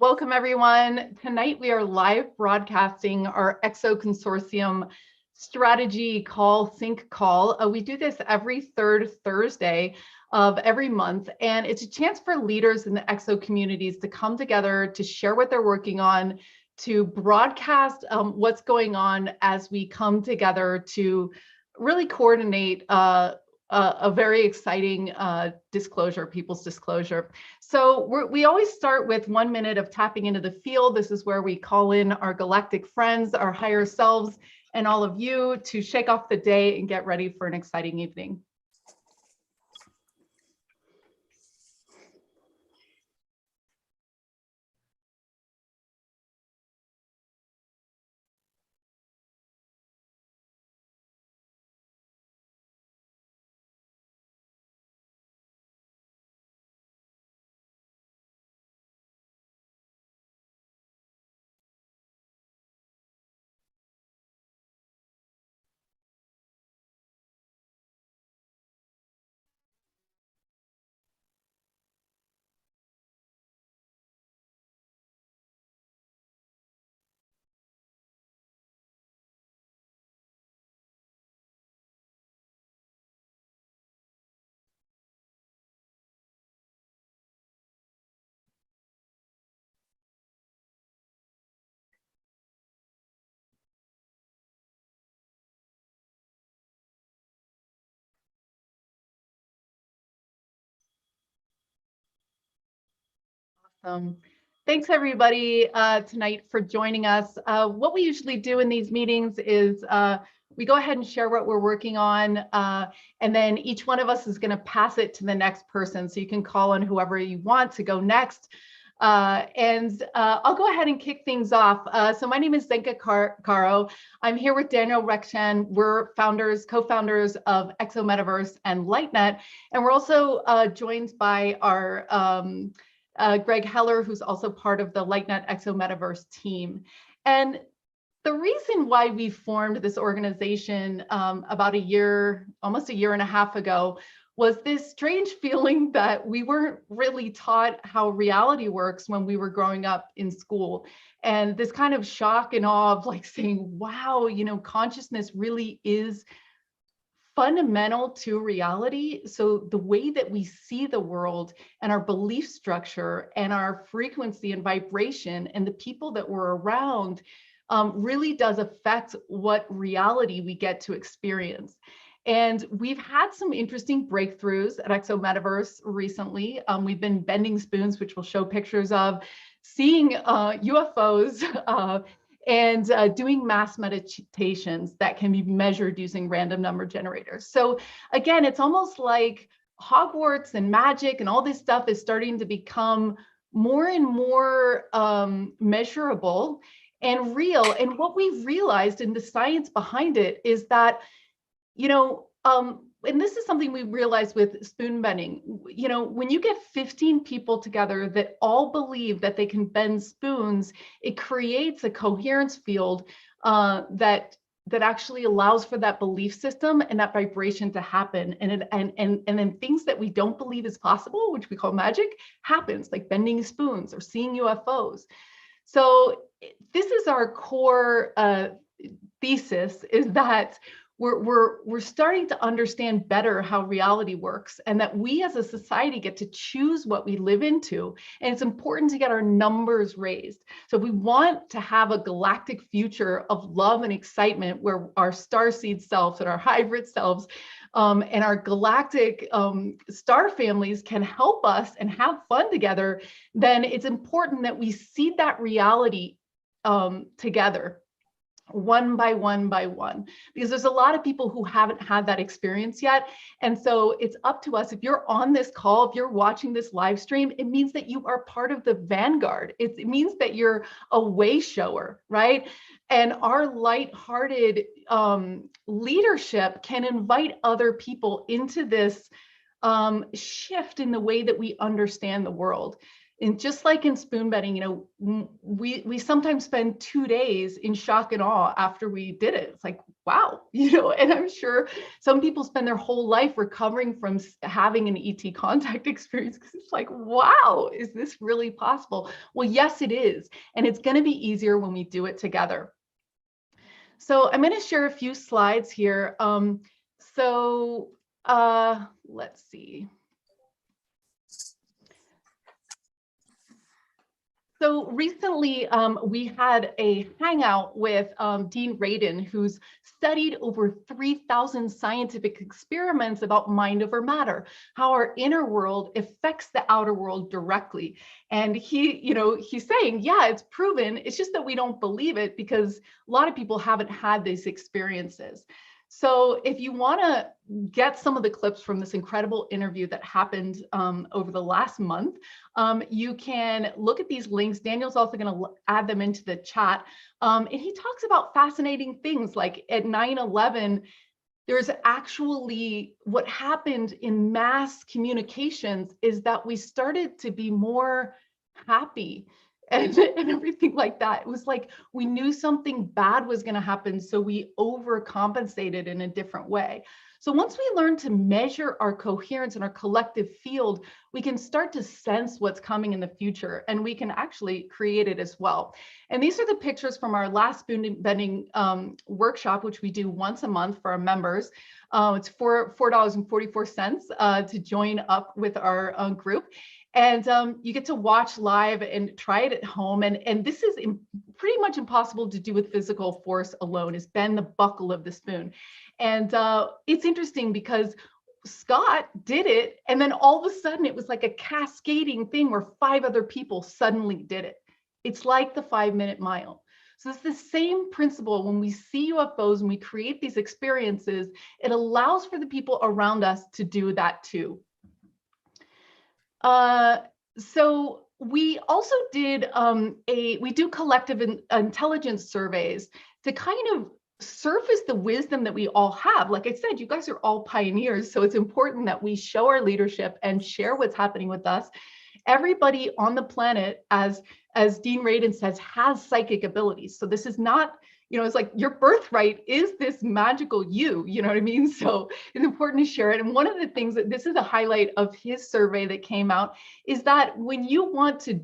Welcome everyone. Tonight we are live broadcasting our Exo Consortium strategy call, sync call. We do this every third Thursday of every month, and it's a chance for leaders in the Exo communities to come together to share what they're working on, to broadcast what's going on as we come together to really coordinate a very exciting disclosure, people's disclosure. So we always start with 1 minute of tapping into the field. This is where we call in our galactic friends, our higher selves, and all of you to shake off the day and get ready for an exciting evening. Thanks everybody tonight for joining us. What we usually do in these meetings is we go ahead and share what we're working on, and then each one of us is going to pass it to the next person. So you can call on whoever you want to go next. I'll go ahead and kick things off. So my name is Zenka Caro. I'm here with Daniel Rekshan. We're co-founders of Exo Metaverse and LightNet, and we're also joined by our Greg Heller, who's also part of the LightNet Exo Metaverse team. And the reason why we formed this organization about almost a year and a half ago, was this strange feeling that we weren't really taught how reality works when we were growing up in school. And this kind of shock and awe of like saying, wow, consciousness really is fundamental to reality. So the way that we see the world and our belief structure and our frequency and vibration and the people that we're around really does affect what reality we get to experience. And we've had some interesting breakthroughs at Exo Metaverse recently. We've been bending spoons, which we'll show pictures of, seeing UFOs, and doing mass meditations that can be measured using random number generators. So again, it's almost like Hogwarts and magic and all this stuff is starting to become more and more measurable and real. And what we've realized in the science behind it is that, and this is something we realized with spoon bending, when you get 15 people together that all believe that they can bend spoons, it creates a coherence field that actually allows for that belief system and that vibration to happen. And then things that we don't believe is possible, which we call magic, happens, like bending spoons or seeing UFOs. So this is our core thesis, is that we're starting to understand better how reality works, and that we as a society get to choose what we live into. And it's important to get our numbers raised. So if we want to have a galactic future of love and excitement, where our starseed selves and our hybrid selves and our galactic star families can help us and have fun together, then it's important that we see that reality together, one by one by one, because there's a lot of people who haven't had that experience yet. And so it's up to us. If you're on this call, if you're watching this live stream, it means that you are part of the vanguard. It means that you're a way shower, right? And our lighthearted leadership can invite other people into this shift in the way that we understand the world. And just like in spoon bending, we sometimes spend 2 days in shock and awe after we did it. It's like, wow, and I'm sure some people spend their whole life recovering from having an ET contact experience, because it's like, wow, is this really possible? Well, yes, it is. And it's going to be easier when we do it together. So I'm going to share a few slides here. Let's see. So recently, we had a hangout with Dean Radin, who's studied over 3,000 scientific experiments about mind over matter, how our inner world affects the outer world directly. And he's saying, yeah, it's proven. It's just that we don't believe it because a lot of people haven't had these experiences. So if you want to get some of the clips from this incredible interview that happened over the last month, you can look at these links. Daniel's also going to add them into the chat. And he talks about fascinating things like at 9/11, there's actually what happened in mass communications is that we started to be more happy and everything like that. It was like we knew something bad was going to happen, so we overcompensated in a different way. So once we learn to measure our coherence in our collective field, we can start to sense what's coming in the future, and we can actually create it as well. And these are the pictures from our last spoon bending workshop, which we do once a month for our members. It's $4.44 to join up with our group. And you get to watch live and try it at home. And this is pretty much impossible to do with physical force alone, is bend the buckle of the spoon. And it's interesting because Scott did it, and then all of a sudden it was like a cascading thing where 5 other people suddenly did it. It's like the 5-minute mile. So it's the same principle. When we see UFOs and we create these experiences, it allows for the people around us to do that too. So we also did we do collective intelligence surveys to kind of surface the wisdom that we all have. Like I said, you guys are all pioneers, so it's important that we show our leadership and share what's happening with us. Everybody on the planet, as Dean Radin says, has psychic abilities. So this is not, it's like your birthright is this magical you know what I mean? So it's important to share it. And one of the things that this is a highlight of his survey that came out is that when you want to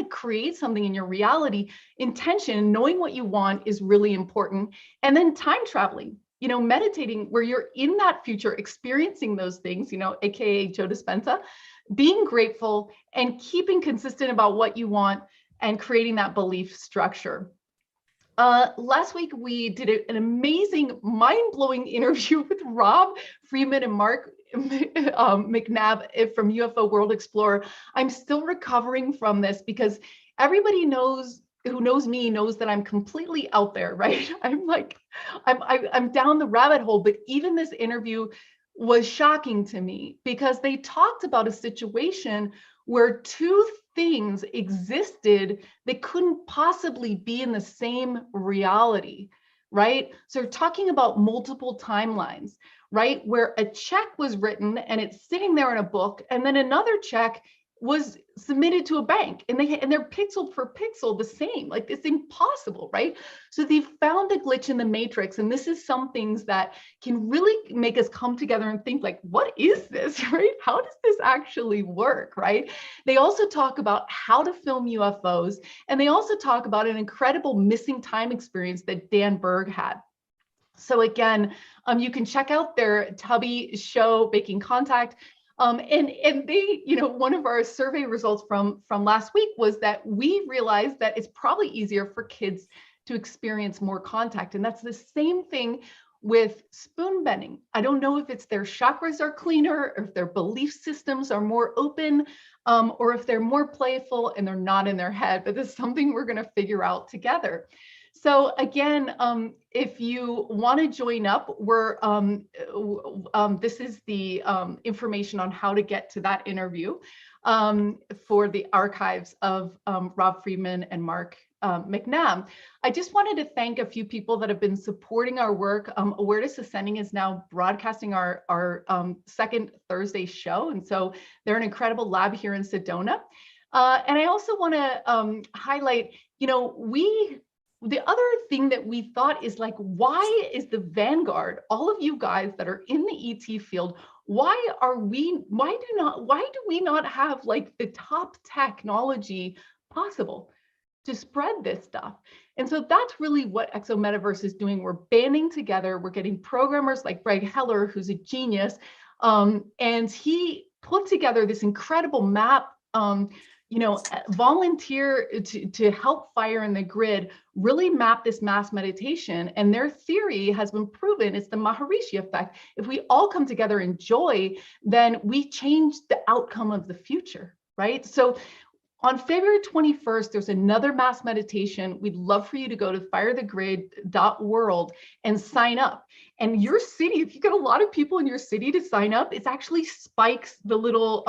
create something in your reality, intention, knowing what you want is really important. And then time traveling, meditating where you're in that future, experiencing those things, AKA Joe Dispenza, being grateful and keeping consistent about what you want and creating that belief structure. Last week, we did an amazing, mind-blowing interview with Rob, Freeman, and Mark McNabb from Ufo World Explorer. I'm still recovering from this because everybody who knows me knows that I'm completely out there, right? I'm down the rabbit hole, but even this interview was shocking to me because they talked about a situation where 2 things existed that couldn't possibly be in the same reality, right? So we're talking about multiple timelines, right? Where a check was written and it's sitting there in a book, and then another check was submitted to a bank, and they're pixel for pixel the same. Like, it's impossible, right? So they found a glitch in the matrix, and this is some things that can really make us come together and think like, what is this, right? How does this actually work, right? They also talk about how to film UFOs, and they also talk about an incredible missing time experience that Dan Berg had. So again, you can check out their Tubby show, Making Contact. And they, one of our survey results from last week was that we realized that it's probably easier for kids to experience more contact. And that's the same thing with spoon bending. I don't know if it's their chakras are cleaner, or if their belief systems are more open, or if they're more playful and they're not in their head, but this is something we're going to figure out together. So again, if you want to join up, this is the information on how to get to that interview for the archives of Rob Freeman and Mark McNabb. I just wanted to thank a few people that have been supporting our work. Awareness Ascending is now broadcasting our second Thursday show, and so they're an incredible lab here in Sedona. And I also want to highlight, the other thing that we thought is like, why is the vanguard, all of you guys that are in the ET field, why do we not have like the top technology possible to spread this stuff? And so that's really what Exo Metaverse is doing. We're banding together. We're getting programmers like Greg Heller, who's a genius. And he put together this incredible map, volunteer to help Fire in the Grid really map this mass meditation. And their theory has been proven. It's the Maharishi effect. If we all come together in joy, then we change the outcome of the future, right? So on February 21st, there's another mass meditation. We'd love for you to go to firethegrid.world and sign up. And your city, if you get a lot of people in your city to sign up, it actually spikes the little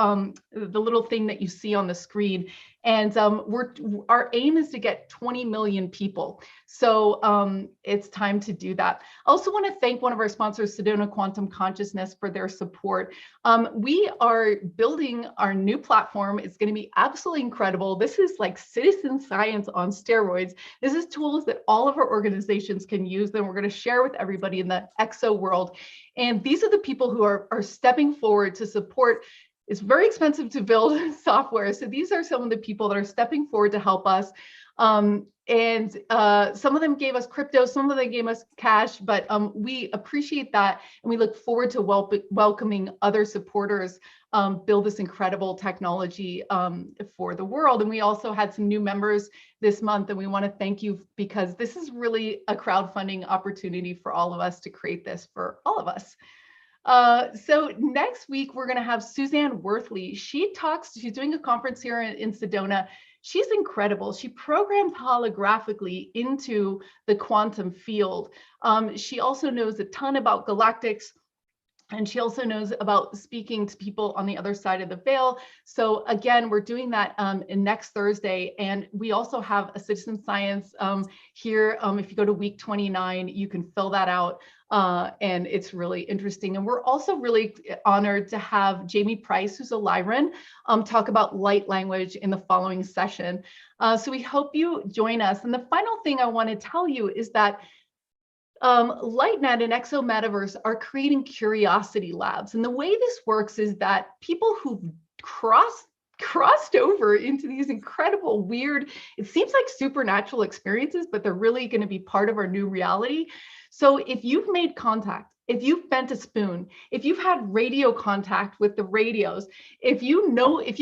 thing that you see on the screen. And our aim is to get 20 million people. So it's time to do that. I also want to thank one of our sponsors, Sedona Quantum Consciousness, for their support. We are building our new platform. It's going to be absolutely incredible. This is like citizen science on steroids. This is tools that all of our organizations can use, and we're going to share with everybody in the Exo world. And these are the people who are stepping forward to support. It's very expensive to build software. So these are some of the people that are stepping forward to help us. Some of them gave us crypto, some of them gave us cash, but we appreciate that. And we look forward to welcoming other supporters build this incredible technology for the world. And we also had some new members this month, and we want to thank you because this is really a crowdfunding opportunity for all of us to create this for all of us. So next week, we're going to have Suzanne Worthley. She's doing a conference here in Sedona. She's incredible. She programmed holographically into the quantum field. She also knows a ton about galactics, and she also knows about speaking to people on the other side of the veil. So again, we're doing that next Thursday. And we also have a citizen science here. If you go to week 29, you can fill that out. And it's really interesting. And we're also really honored to have Jamie Price, who's a Lyran, talk about light language in the following session. So we hope you join us. And the final thing I want to tell you is that LightNet and Exo Metaverse are creating curiosity labs. And the way this works is that people who've crossed over into these incredible, weird, it seems like supernatural experiences, but they're really going to be part of our new reality. So if you've made contact, if you've bent a spoon, if you've had radio contact with the radios, if you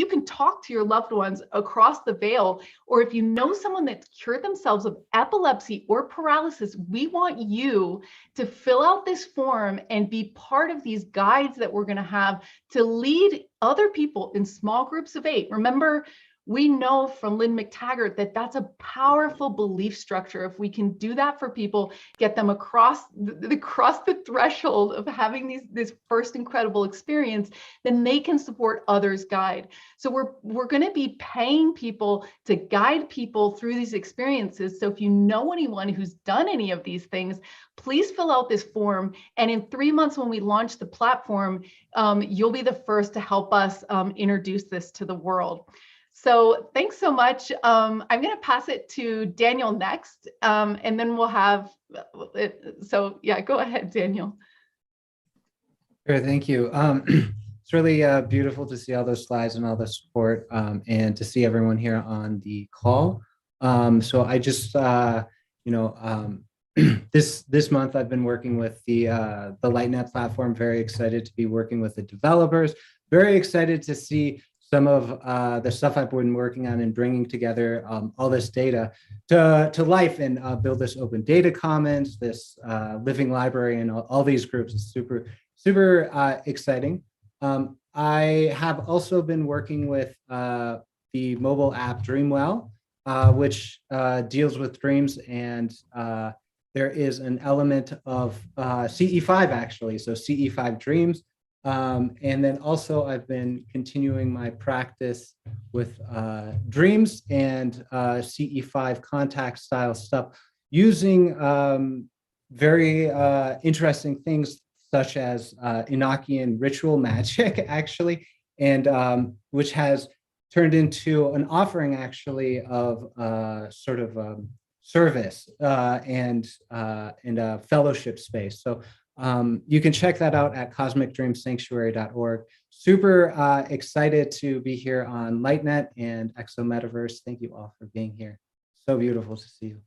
can talk to your loved ones across the veil, or if you know someone that's cured themselves of epilepsy or paralysis, we want you to fill out this form and be part of these guides that we're going to have to lead other people in small groups of 8. Remember, we know from Lynn McTaggart that that's a powerful belief structure. If we can do that for people, get them across the threshold of having this first incredible experience, then they can support others' guide. So we're going to be paying people to guide people through these experiences. So if you know anyone who's done any of these things, please fill out this form. And in 3 months, when we launch the platform, you'll be the first to help us introduce this to the world. So thanks so much. I'm going to pass it to Daniel next, and then we'll have, so yeah, go ahead, Daniel. Sure, thank you. It's really beautiful to see all those slides and all the support, and to see everyone here on the call. So I just, this month I've been working with the LightNet platform, very excited to be working with the developers, very excited to see some of the stuff I've been working on and bringing together all this data to life and build this open data commons, this living library, and all these groups. Is super exciting. I have also been working with the mobile app Dreamwell, which deals with dreams, and there is an element of CE5 actually, so CE5 dreams. And then also I've been continuing my practice with dreams and CE5 contact style stuff using very interesting things such as Enochian ritual magic actually, and which has turned into an offering actually of sort of service and a fellowship space. So you can check that out at cosmicdreamsanctuary.org. Super excited to be here on LightNet and Exo Metaverse. Thank you all for being here. So beautiful to see you.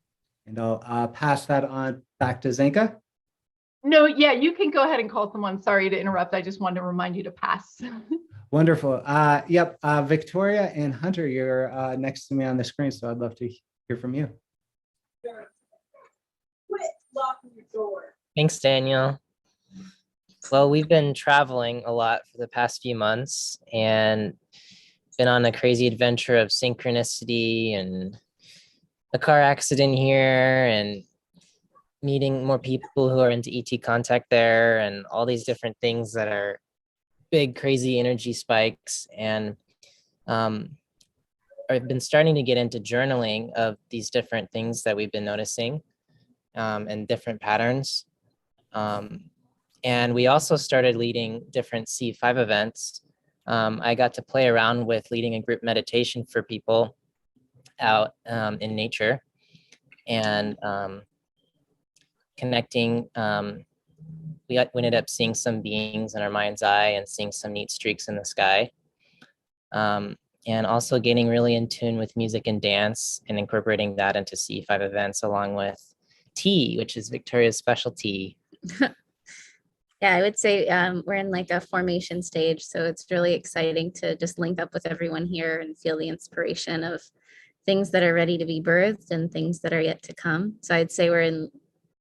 And I'll pass that on back to Zenka. No, yeah, you can go ahead and call someone. Sorry to interrupt. I just wanted to remind you to pass. Wonderful. Yep, Victoria and Hunter, you're next to me on the screen, so I'd love to hear from you. Quit locking your door. Thanks, Daniel. Well, we've been traveling a lot for the past few months and been on a crazy adventure of synchronicity and a car accident here and meeting more people who are into ET contact there and all these different things that are big, crazy energy spikes. And I've been starting to get into journaling of these different things that we've been noticing and different patterns. And we also started leading different C5 events. I got to play around with leading a group meditation for people out in nature and connecting. We ended up seeing some beings in our mind's eye and seeing some neat streaks in the sky. And also getting really in tune with music and dance and incorporating that into C5 events along with tea, which is Victoria's specialty. Yeah, I would say we're in like a formation stage. So it's really exciting to just link up with everyone here and feel the inspiration of things that are ready to be birthed and things that are yet to come. So I'd say we're in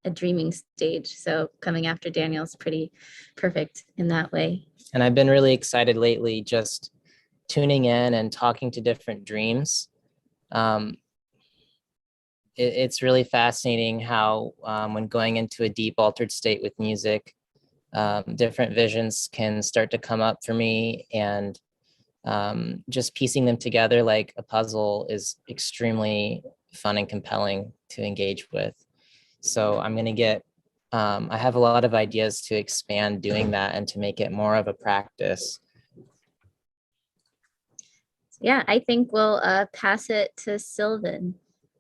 a dreaming stage. So coming after Daniel's pretty perfect in that way. And I've been really excited lately just tuning in and talking to different dreams. It's really fascinating how when going into a deep altered state with music, different visions can start to come up for me, and just piecing them together like a puzzle is extremely fun and compelling to engage with. So I'm going to get, I have a lot of ideas to expand doing that and to make it more of a practice. Yeah, I think we'll pass it to Sylvain.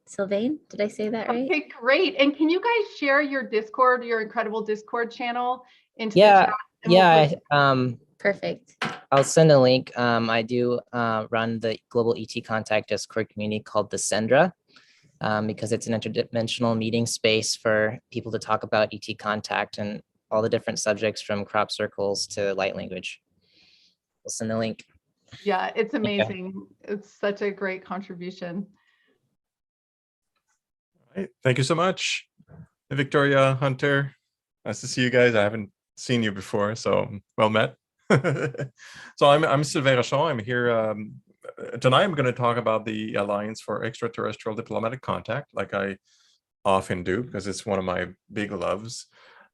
Sylvain, did I say that right? Okay, great. And can you guys share your Discord, your incredible Discord channel into the Yeah, chat? yeah. Perfect. I'll send a link. I do run the Global ET Contact Discord community called the Sendra, because it's an interdimensional meeting space for people to talk about ET contact and all the different subjects from crop circles to light language. We'll send the link. Yeah, it's amazing. It's such a great contribution. All right. Thank you so much, Victoria, Hunter. Nice to see you guys. I haven't seen you before, so well met. So I'm Sylvain Rochon. I'm here tonight. I'm going to talk about the Alliance for Extraterrestrial Diplomatic Contact, like I often do, because it's one of my big loves.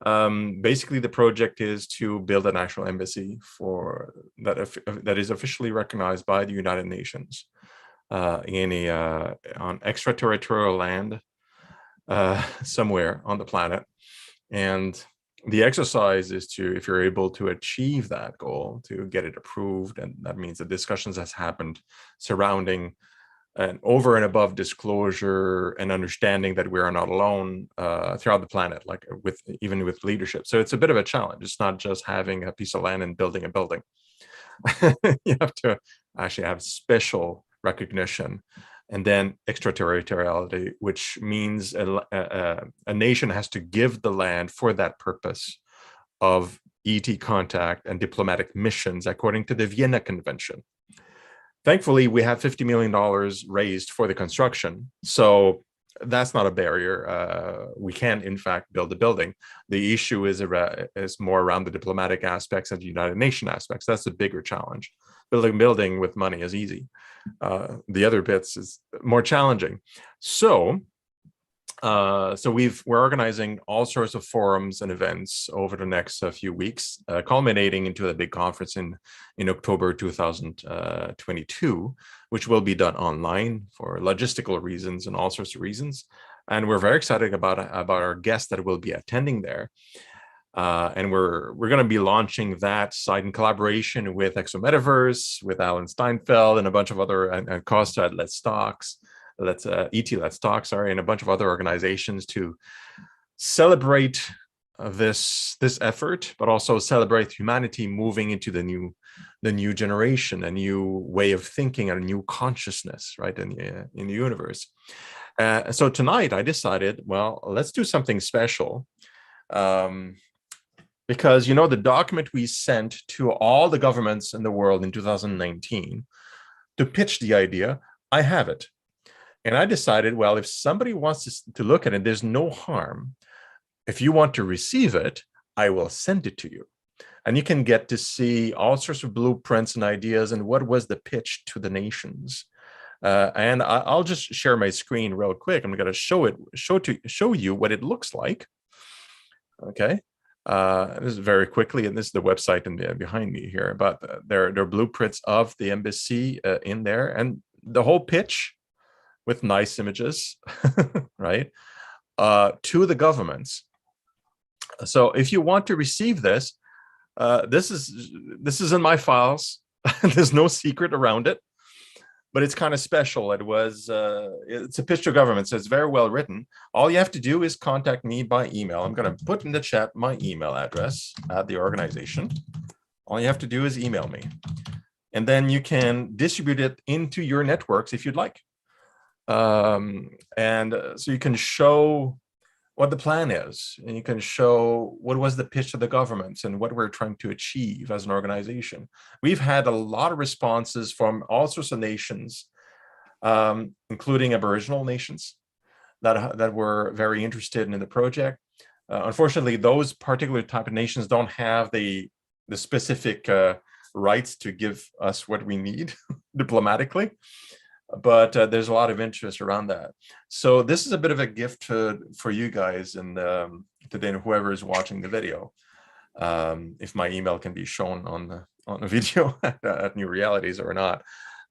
Basically, the project is to build a national embassy for that is officially recognized by the United Nations on extraterritorial land somewhere on the planet. And the exercise is to, if you're able to achieve that goal, to get it approved, and that means the discussions has happened surrounding and over and above disclosure and understanding that we are not alone throughout the planet, like even with leadership. So it's a bit of a challenge. It's not just having a piece of land and building a building. You have to actually have special recognition, and then extraterritoriality, which means a nation has to give the land for that purpose of ET contact and diplomatic missions, according to the Vienna Convention. Thankfully, we have $50 million raised for the construction, so that's not a barrier. We can, in fact, build the building. The issue is more around the diplomatic aspects and the United Nations aspects. That's the bigger challenge. Building a building with money is easy. The other bits is more challenging. So we're organizing all sorts of forums and events over the next few weeks, culminating into a big conference in October 2022, which will be done online for logistical reasons and all sorts of reasons. And we're very excited about our guests that will be attending there. And we're going to be launching that site in collaboration with Exo Metaverse, with Alan Steinfeld, and a bunch of other, and Costa at Let's Talks, Let's Talk, sorry, and a bunch of other organizations to celebrate this effort, but also celebrate humanity moving into the new generation, a new way of thinking, and a new consciousness, right, in the universe. So tonight I decided, well, let's do something special. Because, the document we sent to all the governments in the world in 2019 to pitch the idea, I have it. And I decided, well, if somebody wants to look at it, there's no harm. If you want to receive it, I will send it to you. And you can get to see all sorts of blueprints and ideas and what was the pitch to the nations. And I'll just share my screen real quick. I'm going to show you what it looks like. Okay. This is very quickly, and this is the website behind me here, but there are blueprints of the embassy in there, and the whole pitch with nice images, right, to the governments. So if you want to receive this, this is in my files. There's no secret around it, but it's kind of special. It's a pitch to government, so it's very well written. All you have to do is contact me by email. I'm going to put in the chat my email address at the organization. All you have to do is email me, and then you can distribute it into your networks if you'd like. So you can show what the plan is, and you can show what was the pitch to the governments and what we're trying to achieve as an organization. We've had a lot of responses from all sorts of nations, including Aboriginal nations that were very interested in the project. Unfortunately, those particular type of nations don't have the specific rights to give us what we need diplomatically. But there's a lot of interest around that. So this is a bit of a gift for you guys and today, whoever is watching the video. If my email can be shown on the video at New Realities or not.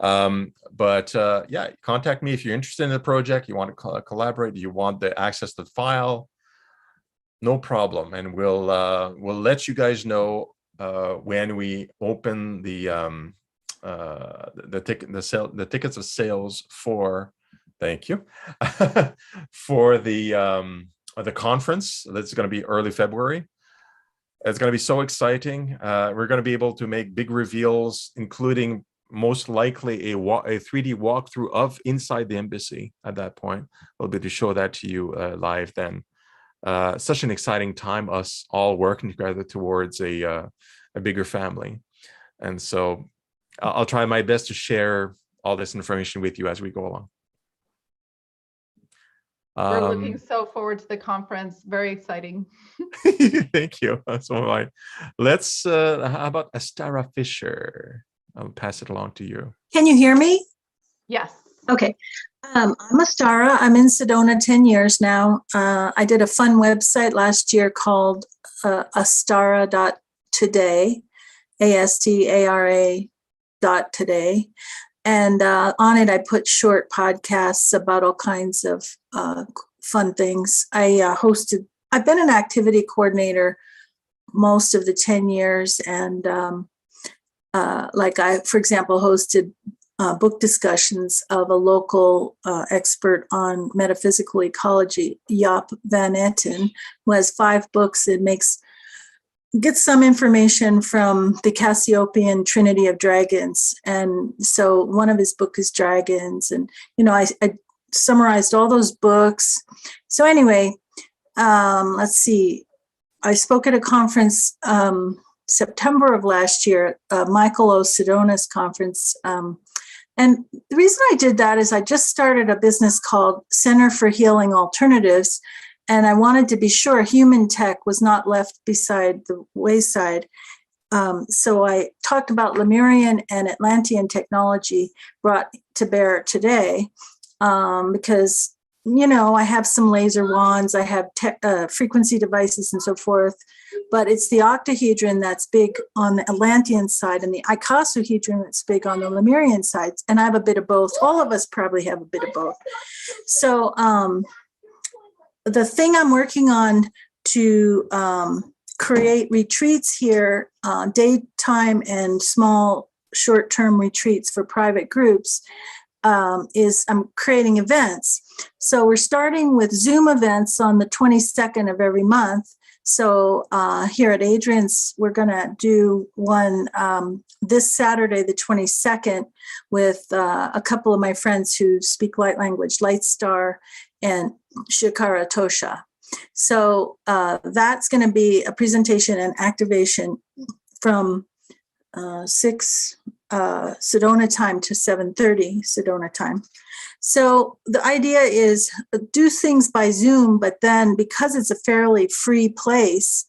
Yeah, contact me if you're interested in the project, you want to collaborate, you want the access to the file, no problem. And we'll let you guys know when we open the tickets of sales for, thank you, for the conference. That's going to be early February. It's going to be so exciting. We're going to be able to make big reveals, including most likely a 3D walkthrough of inside the embassy at that point. We'll be able to show that to you live then. Such an exciting time, us all working together towards a bigger family. And so I'll try my best to share all this information with you as we go along. We're looking so forward to the conference. Very exciting. Thank you. So am I. Let's, how about Astara Fisher? I'll pass it along to you. Can you hear me? Yes. Okay. I'm Astara. I'm in Sedona 10 years now. I did a fun website last year called Astara.Today, ASTARA.Today. And on it, I put short podcasts about all kinds of fun things. I've been an activity coordinator most of the 10 years. And I, for example, hosted book discussions of a local expert on metaphysical ecology, Jaap van Etten, who has 5 books and gets some information from the Cassiopean Trinity of Dragons. And so one of his books is Dragons. And, I summarized all those books. So anyway, let's see. I spoke at a conference September of last year, Michael O. Sedona's conference. And the reason I did that is I just started a business called Center for Healing Alternatives. And I wanted to be sure human tech was not left beside the wayside. So I talked about Lemurian and Atlantean technology brought to bear today because, I have some laser wands, I have frequency devices and so forth, but it's the octahedron that's big on the Atlantean side and the icosahedron that's big on the Lemurian side. And I have a bit of both. All of us probably have a bit of both. So, the thing I'm working on to create retreats here, daytime and small short-term retreats for private groups, is I'm creating events. So we're starting with Zoom events on the 22nd of every month. So here at Adrian's, we're going to do one this Saturday, the 22nd, with a couple of my friends who speak light language, Lightstar and Shikara Tosha. So that's going to be a presentation and activation from 6 Sedona time to 7:30 Sedona time. So the idea is do things by Zoom, but then because it's a fairly free place,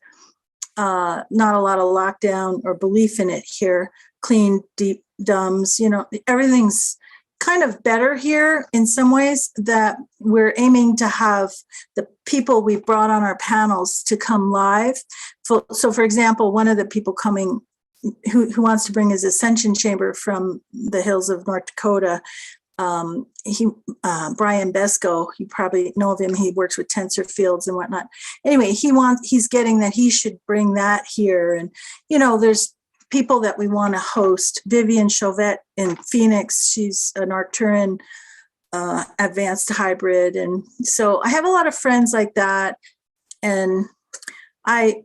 not a lot of lockdown or belief in it here, clean, deep dumbs, everything's kind of better here in some ways, that we're aiming to have the people we've brought on our panels to come live. So for example, one of the people coming who wants to bring his ascension chamber from the hills of North Dakota, Brian Besko, you probably know of him. He works with tensor fields and whatnot. Anyway, he's getting that he should bring that here. And, there's people that we want to host. Vivian Chauvette in Phoenix, she's an Arcturian advanced hybrid. And so I have a lot of friends like that. And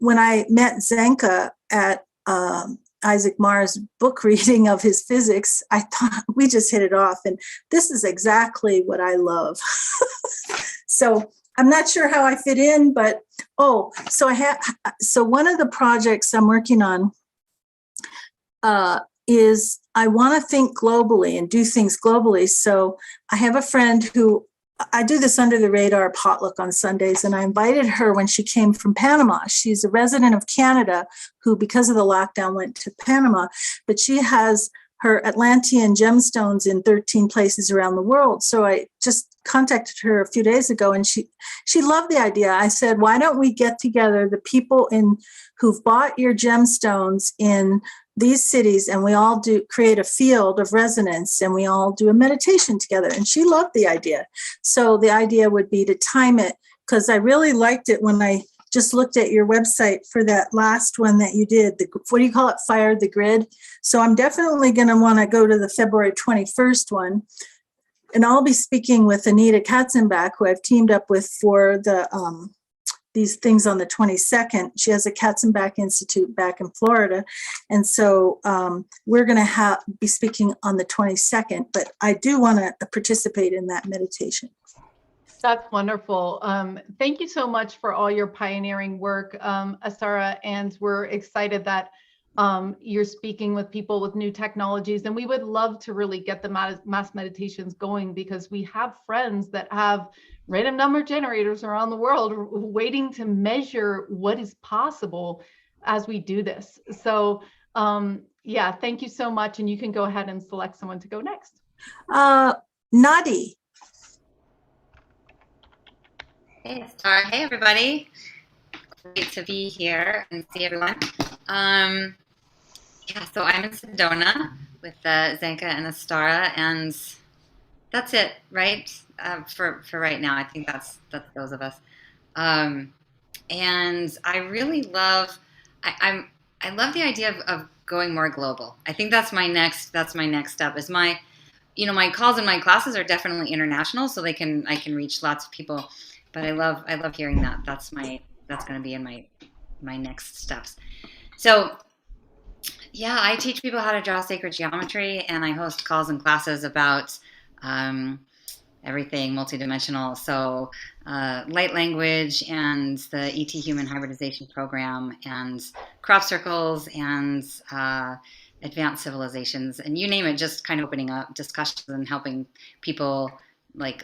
when I met Zenka at Isaac Marr's book reading of his physics, I thought we just hit it off. And this is exactly what I love. So I'm not sure how I fit in, but, so one of the projects I'm working on is I want to think globally and do things globally. So I have a friend who, I do this under the radar potluck on Sundays, and I invited her when she came from Panama. She's a resident of Canada who, because of the lockdown, went to Panama, but she has her Atlantean gemstones in 13 places around the world. So I just contacted her a few days ago, and she loved the idea. I said, why don't we get together the people who've bought your gemstones in these cities, and we all create a field of resonance, and we all do a meditation together. And she loved the idea. So the idea would be to time it, because I really liked it when I just looked at your website for that last one that you did. What do you call it? Fire the Grid. So I'm definitely going to want to go to the February 21st one. And I'll be speaking with Anita Katzenbach, who I've teamed up with for the these things on the 22nd. She has a Katzenbach Institute back in Florida. And so we're going to be speaking on the 22nd, but I do want to participate in that meditation. That's wonderful. Thank you so much for all your pioneering work, Astara, and we're excited that you're speaking with people with new technologies, and we would love to really get the mass meditations going, because we have friends that have random number generators around the world waiting to measure what is possible as we do this. So yeah, thank you so much. And you can go ahead and select someone to go next. Nadi. Hey, Astara. Hey, everybody. Great to be here and see everyone. Yeah, so I'm in Sedona with Zenka and Astara, and that's it, right? For right now, I think that's those of us. And I really love, I love the idea of going more global. I think that's my next step. Is my calls and my classes are definitely international, so I can reach lots of people. But I love hearing that. That's going to be in my next steps. So yeah, I teach people how to draw sacred geometry, and I host calls and classes about everything multidimensional. So light language and the ET human hybridization program and crop circles and advanced civilizations, and you name it, just kind of opening up discussions and helping people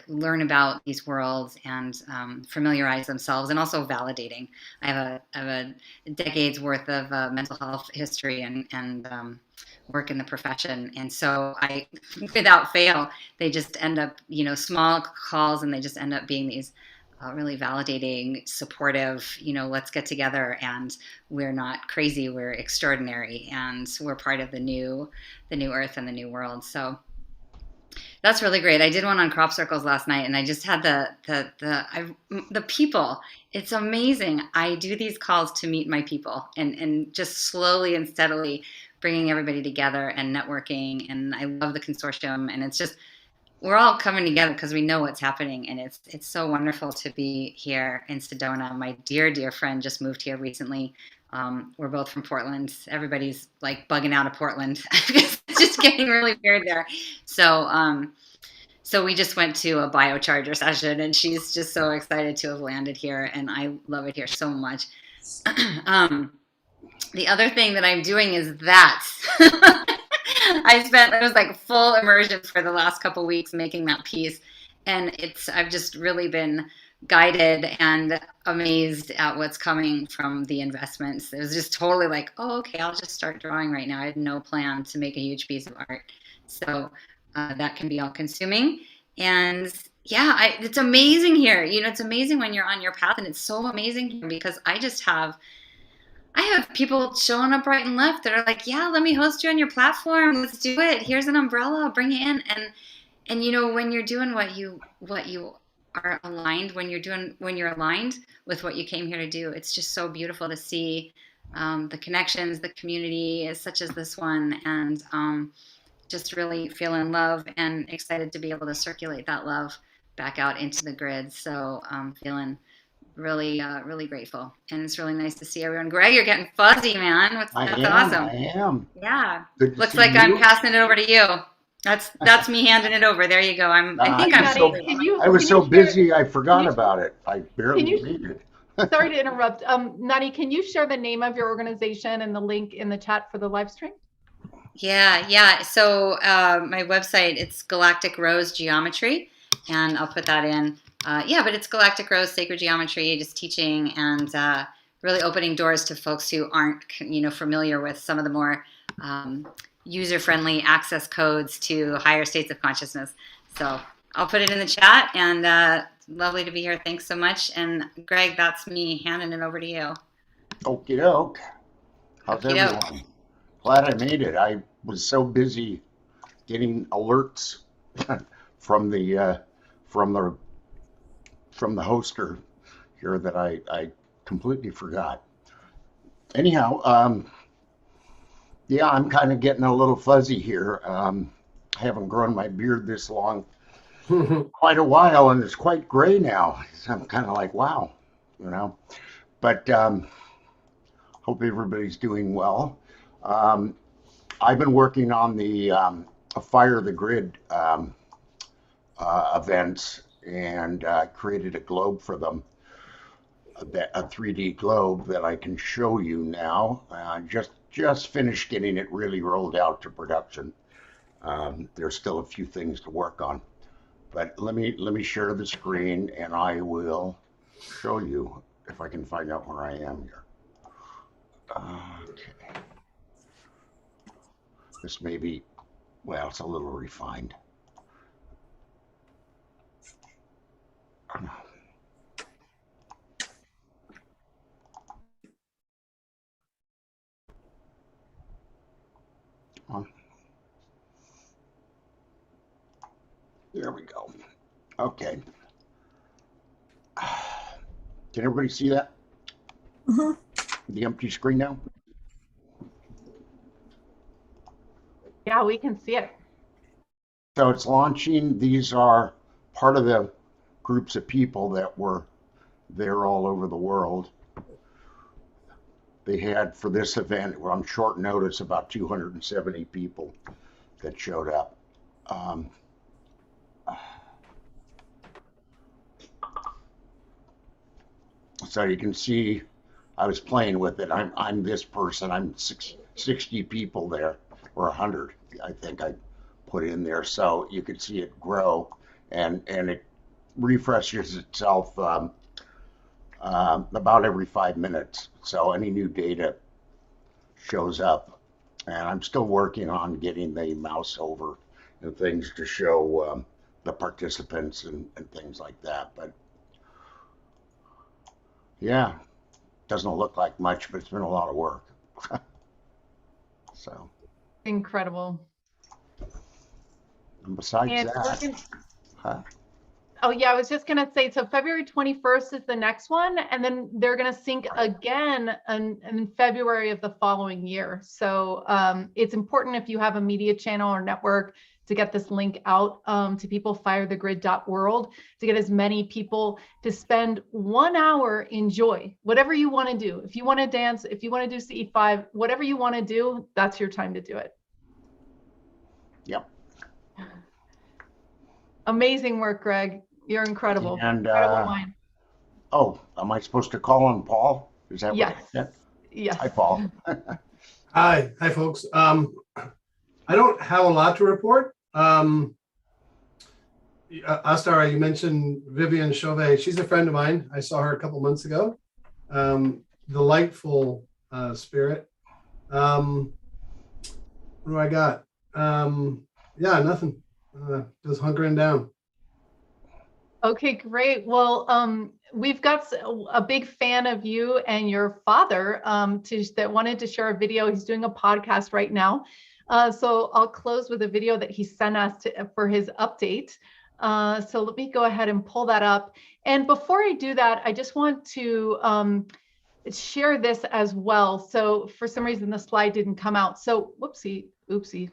learn about these worlds and familiarize themselves, and also validating. I have a decade's worth of mental health history and work in the profession, and so I, without fail, they just end up, small calls, and they just end up being these really validating, supportive, let's get together, and we're not crazy, we're extraordinary, and we're part of the new earth and the new world. So That's really great. I did one on crop circles last night, and I just had the people. It's amazing. I do these calls to meet my people, and just slowly and steadily bringing everybody together and networking. And I love the consortium, and it's just we're all coming together because we know what's happening, and it's so wonderful to be here in Sedona. My dear friend just moved here recently. We're both from Portland. Everybody's like bugging out of Portland. It's just getting really weird there. So we just went to a biocharger session, and she's just so excited to have landed here, and I love it here so much. The other thing that I'm doing is that it was like full immersion for the last couple of weeks making that piece, and I've just really been guided and amazed at what's coming from the investments. It was just totally like, oh, okay, I'll just start drawing right now. I had no plan to make a huge piece of art. So that can be all consuming. And yeah, it's amazing here. You know, it's amazing when you're on your path, and it's so amazing here because I have people showing up right and left that are like, yeah, let me host you on your platform. Let's do it. Here's an umbrella. Bring it in. And you know, when you're doing what you are aligned, when you're aligned with what you came here to do, it's just so beautiful to see the connections, the community such as this one, and just really feeling love and excited to be able to circulate that love back out into the grid. So I'm feeling really grateful, and it's really nice to see everyone. Greg, you're getting fuzzy, man. That's awesome. I am. Yeah. Good to Looks see like you. I'm passing it over to you. That's me handing it over. There you go. I was so busy I forgot about it. I barely read it. Sorry to interrupt. Nadi, can you share the name of your organization and the link in the chat for the live stream? Yeah. So my website, it's Galactic Rose Geometry, and I'll put that in. But it's Galactic Rose Sacred Geometry, just teaching and really opening doors to folks who aren't, familiar with some of the more user-friendly access codes to higher states of consciousness. So I'll put it in the chat, and lovely to be here. Thanks so much. And Greg, that's me handing it over to you. Okie doke. How's Okie doke. everyone? Glad I made it. I was so busy getting alerts from the hoster here that I completely forgot. Anyhow, yeah, I'm kind of getting a little fuzzy here. I haven't grown my beard this long quite a while, and it's quite gray now. So I'm kind of like, wow, But hope everybody's doing well. I've been working on the Fire the Grid events, and created a globe for them, a 3D globe that I can show you now. Just finished getting it really rolled out to production. There's still a few things to work on, but let me share the screen, and I will show you if I can find out where I am here. Okay. This may be, well, it's a little refined. There we go. Okay. Can everybody see that? Mhm. The empty screen now? Yeah, we can see it. So it's launching. These are part of the groups of people that were there all over the world. They had, for this event, on short notice, about 270 people that showed up. So you can see I was playing with it. I'm this person. I'm 60 people there, or 100, I think I put in there. So you could see it grow, and it refreshes itself about every 5 minutes. So any new data shows up, and I'm still working on getting the mouse over and things to show the participants and things like that. But yeah, doesn't look like much, but it's been a lot of work. So Incredible. And besides And we're that, gonna- huh? Oh yeah, I was just gonna say, so February 21st is the next one, and then they're gonna sync again in February of the following year. So it's important if you have a media channel or network to get this link out to people, firethegrid.world, to get as many people to spend 1 hour in joy, whatever you want to do. If you want to dance, if you want to do CE5, whatever you want to do, that's your time to do it. Yep. Amazing work, Greg. You're incredible. And Incredible mind. oh, am I supposed to call on Paul? Is that Yes. what you said? Yes. Hi, Paul. Hi, folks. I don't have a lot to report. Astara, you mentioned Vivian Chauvet. She's a friend of mine. I saw her a couple months ago. Delightful spirit. What do I got? Yeah, nothing. Just hunkering down. Okay, great. Well, we've got a big fan of you and your father that wanted to share a video. He's doing a podcast right now. So I'll close with a video that he sent us for his update. So let me go ahead and pull that up. And before I do that, I just want to share this as well. So for some reason, the slide didn't come out. So whoopsie, oopsie.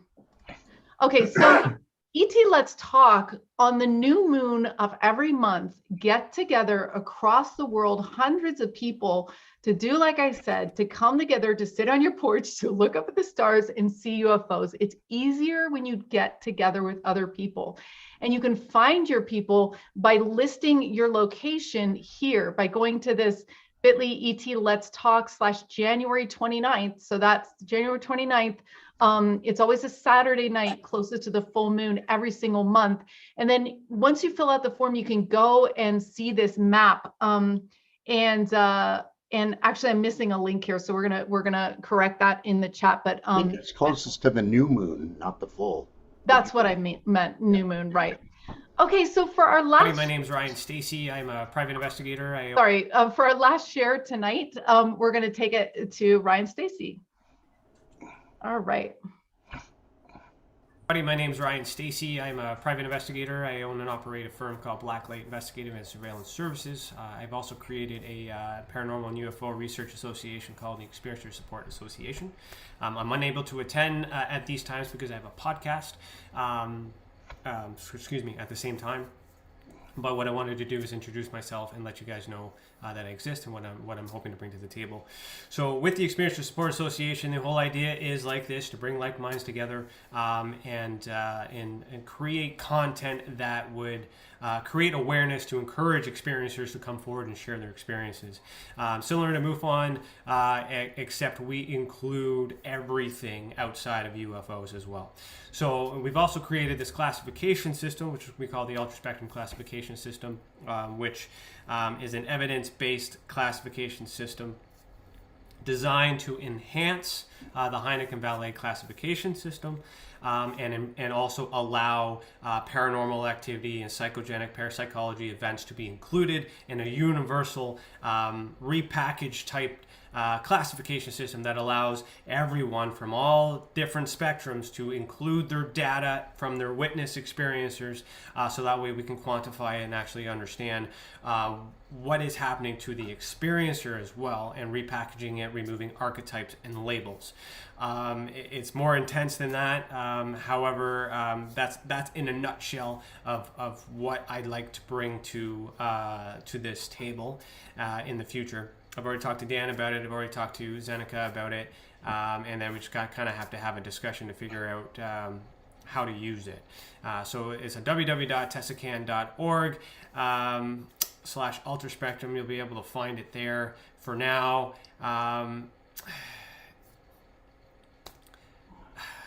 Okay, so ET Let's Talk on the new moon of every month, get together across the world, hundreds of people to do, like I said, to come together, to sit on your porch, to look up at the stars and see UFOs. It's easier when you get together with other people. And you can find your people by listing your location here, by going to this bit.ly ET Let's Talk /January 29th. So that's January 29th. It's always a Saturday night closest to the full moon every single month. And then once you fill out the form, you can go and see this map. And actually I'm missing a link here. So we're gonna correct that in the chat, but I think it's closest to the new moon, not the full. that's what I meant, new moon, right? Okay, so for our last... My name's Ryan Stacey. I'm a private investigator. For our last share tonight, we're going to take it to Ryan Stacey. All right. My name's Ryan Stacey. I'm a private investigator. I own and operate a firm called Blacklight Investigative and Surveillance Services. I've also created a paranormal and UFO research association called the Experiencers Support Association. I'm unable to attend at these times because I have a podcast. At the same time. But what I wanted to do is introduce myself and let you guys know that I exist and what I'm hoping to bring to the table. So with the Experiencers Support Association, the whole idea is like this: to bring like minds together and create content that would create awareness to encourage experiencers to come forward and share their experiences. Similar to MUFON, except we include everything outside of UFOs as well. So we've also created this classification system, which we call the Ultra Spectrum Classification System, which is an evidence-based classification system designed to enhance the Heineken Valley classification system and also allow paranormal activity and psychogenic parapsychology events to be included in a universal repackaged type classification system that allows everyone from all different spectrums to include their data from their witness experiencers, so that way we can quantify and actually understand what is happening to the experiencer as well, and repackaging it, removing archetypes and labels. It's more intense than that. However, that's in a nutshell of what I'd like to bring to this table in the future. I've already talked to Dan about it. I've already talked to Zenka about it. And then we just kind of have to have a discussion to figure out how to use it. So it's a www.tessacan.org /ultraspectrum. You'll be able to find it there for now.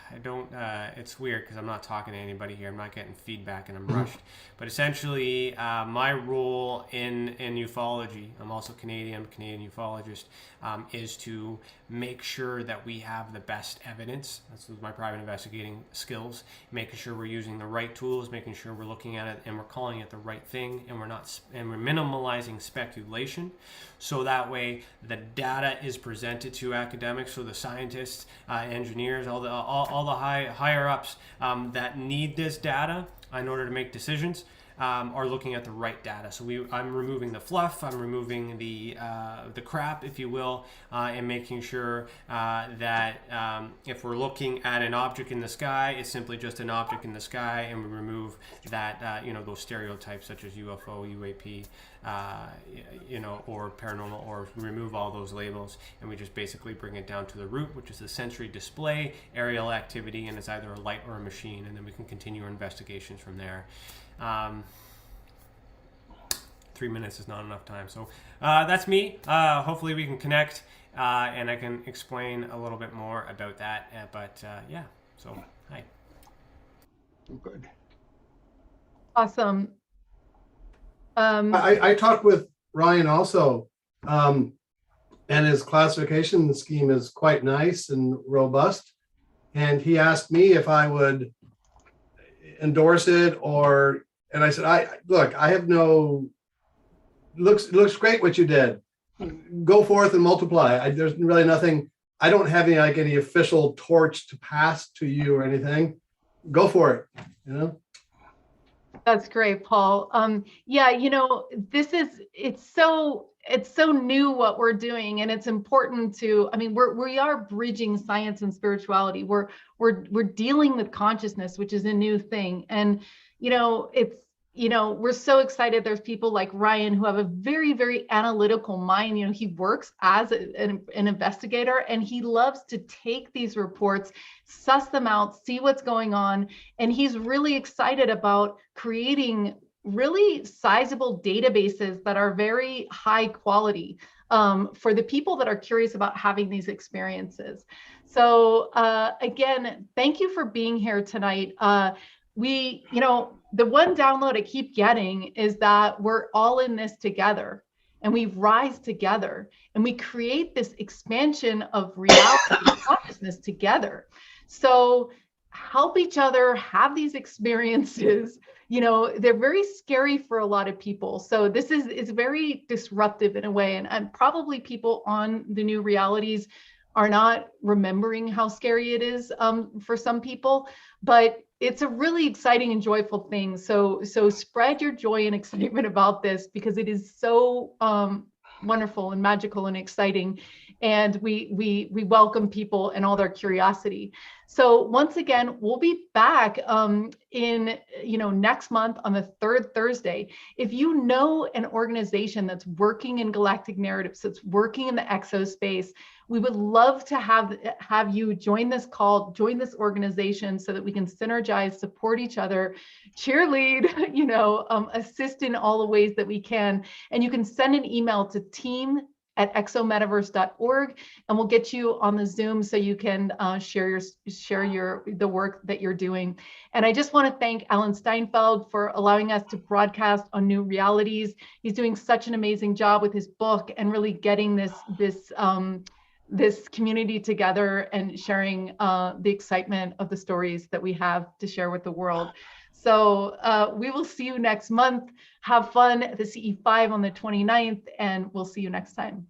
I don't, it's weird because I'm not talking to anybody here. I'm not getting feedback and I'm rushed. But essentially, my role in ufology, I'm also Canadian, I'm a Canadian ufologist, is to make sure that we have the best evidence. That's my private investigating skills, making sure we're using the right tools, making sure we're looking at it and we're calling it the right thing, and we're minimalizing speculation. So that way the data is presented to academics, so the scientists, engineers, all all the higher ups that need this data in order to make decisions are looking at the right data. So I'm removing the fluff, I'm removing the crap, if you will, and making sure that if we're looking at an object in the sky, it's simply just an object in the sky, and we remove that those stereotypes such as UFO, UAP, or paranormal, or remove all those labels, and we just basically bring it down to the root, which is the sensory display, aerial activity, and it's either a light or a machine, and then we can continue our investigations from there. 3 minutes is not enough time, so that's me. Hopefully we can connect and I can explain a little bit more about that, yeah, so hi. Good. Awesome. I talked with Ryan also, and his classification scheme is quite nice and robust, and he asked me if I would endorse it, and I said, I have no, looks great what you did. Go forth and multiply. There's really nothing, I don't have any official torch to pass to you or anything. Go for it, That's great, Paul. Yeah, it's so new what we're doing, and it's important to, we are bridging science and spirituality. We're dealing with consciousness, which is a new thing. And, we're so excited. There's people like Ryan who have a very, very analytical mind. He works as an investigator, and he loves to take these reports, suss them out, see what's going on. And he's really excited about creating really sizable databases that are very high quality for the people that are curious about having these experiences. So again, thank you for being here tonight. The one download I keep getting is that we're all in this together, and we rise together, and we create this expansion of reality and consciousness together. So help each other have these experiences. They're very scary for a lot of people. So this is very disruptive in a way. And probably people on the new realities are not remembering how scary it is for some people, but it's a really exciting and joyful thing. So spread your joy and excitement about this, because it is so wonderful and magical and exciting. And we welcome people and all their curiosity. So once again, we'll be back in next month on the third Thursday. If you know an organization that's working in galactic narratives, that's working in the exo space, we would love to have you join this call, join this organization, so that we can synergize, support each other, cheerlead, assist in all the ways that we can. And you can send an email to team@exometaverse.org, and we'll get you on the Zoom so you can share the work that you're doing. And I just want to thank Alan Steinfeld for allowing us to broadcast on New Realities. He's doing such an amazing job with his book and really getting this community together and sharing the excitement of the stories that we have to share with the world. So we will see you next month. Have fun at the CE5 on the 29th, and we'll see you next time.